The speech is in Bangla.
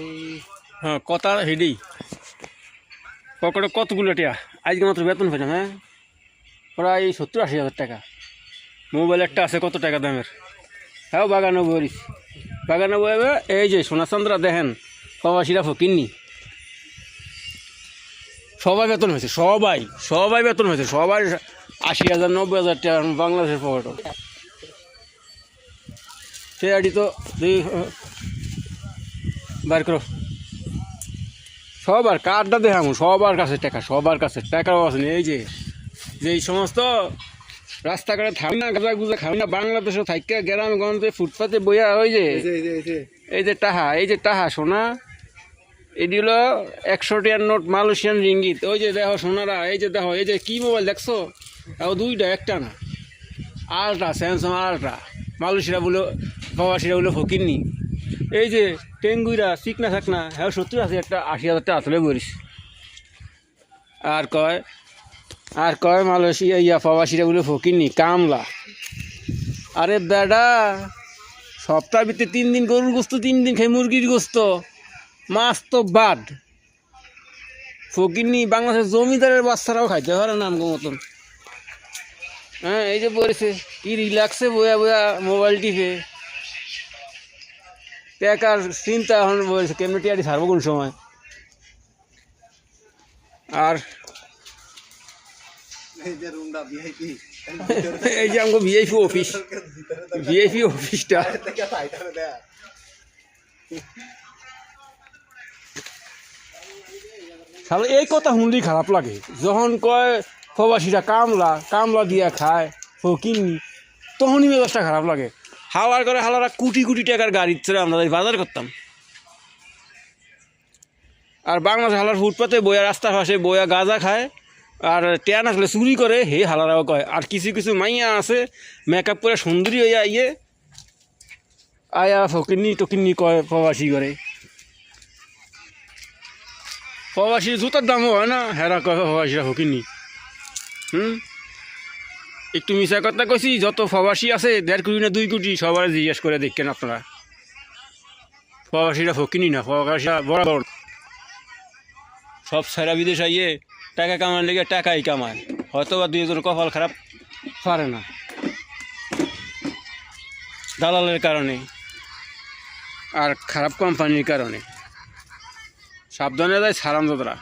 এই হ্যাঁ কথা হেডি পকেটে কতগুলো টিয়া আজকে মাত্র বেতন পেলাম। হ্যাঁ প্রায় 70-80 হাজার টাকা। মোবাইল একটা আছে কত টাকা দামের। হ্যাঁ বাগানো বলিস বাগানো বইবে। এই যে সোনাচন্দ্রা দেখেন প্রবাসীরা ফকিরনি সবাই বেতন হয়েছে, সবাই সবাই বেতন হয়েছে, সবাই 80,000 90,000 টাকা বাংলাদেশের পকেটও। সে আইডি তো বার করো সবার কার্ডটা দেখাম, সবার কাছে টাকা, সবার কাছে টাকার অবস্থা নেই। এই যে এই সমস্ত রাস্তাঘাটে থামি না গাজা গুজা খাবি না বাংলাদেশে থাইকা গ্রামে গঞ্জে ফুটপাতে বইয়া ওই যে এই যে টাহা সোনা এটি হলো 100 টাকার নোট মালয়েশিয়ান রিঙ্গিত। ওই যে দেখো সোনারা, এই যে দেখো এই যে কি মোবাইল দেখছো, তাও দুইটা একটা না, আলট্রা স্যামসাং আলট্রা। মালয়েশিয়া বলে প্রবাসীরা বলে ফকিরনি। এই যে টেঙ্গুইরা চিকনা থাকনা হ্যাঁ 70-80 একটা 80,000 টাকা আসলে বলিস। আর কয় মালয়েশিয়া ইয়া প্রবাসীরা বলে ফকিরনি কামলা। আরে বেডা সপ্তাহ ভিত্তি 3 দিন গরুর গোস্ত, 3 দিন খাই মুরগির গোস্ত, মাছ তো বাদ। ফকিরনি বাংলাদেশের জমিদারের বাচ্চারাও খাইতে পারে নাম মতন। হ্যাঁ এই যে বলেছে কি রিল্যাক্সে বয়া বয়া মোবাইল টিপে টাকার চিন্তা এখন বলেছে কেমনি টিয়ারি ছাড়বো কোন সময়। আর এই যে আমাকে ভিআইপি অফিসটা তাহলে এই কথা শুনলেই খারাপ লাগে যখন কয় প্রবাসীরা কামলা দিয়া খায় ফকিরনি, তখনই মেজাজটা খারাপ লাগে। হাওয়ার করে হালারা কোটি কোটি টাকার গাড়ি ছেড়ে আমরা বাজার করতাম, আর বাংলাদেশ হালার ফুটপাতে বইয়া রাস্তার পাশে বইয়া গাঁজা খায় আর টেন আসলে চুরি করে হে হালারাও কয়। আর কিছু কিছু মাইয়া আছে মেকআপ করে সুন্দরী হইয়া আয়া ফকিরনি টকিরনি কয় প্রবাসী করে। প্রবাসীর জুতার দামও হয় না, হেরা কয় প্রবাসীরা ফকিরনি। একটু মিশা কথা কইছি, যত প্রবাসী আছে 1.5 কোটি না 2 কোটি সবার জিজ্ঞেস করে দেখেন আপনারা। প্রবাসীরা ফকিরনি না, প্রবাসীরা বরাবর সব সারা বিদেশ আইয়ে টাকা কামার লেগে টাকাই কামায়, হয়তো বা 2 জন কপাল খারাপ পারে না দালালের কারণে আর খারাপ কোম্পানির কারণে। সাবধানে যায় সারাম যতরা।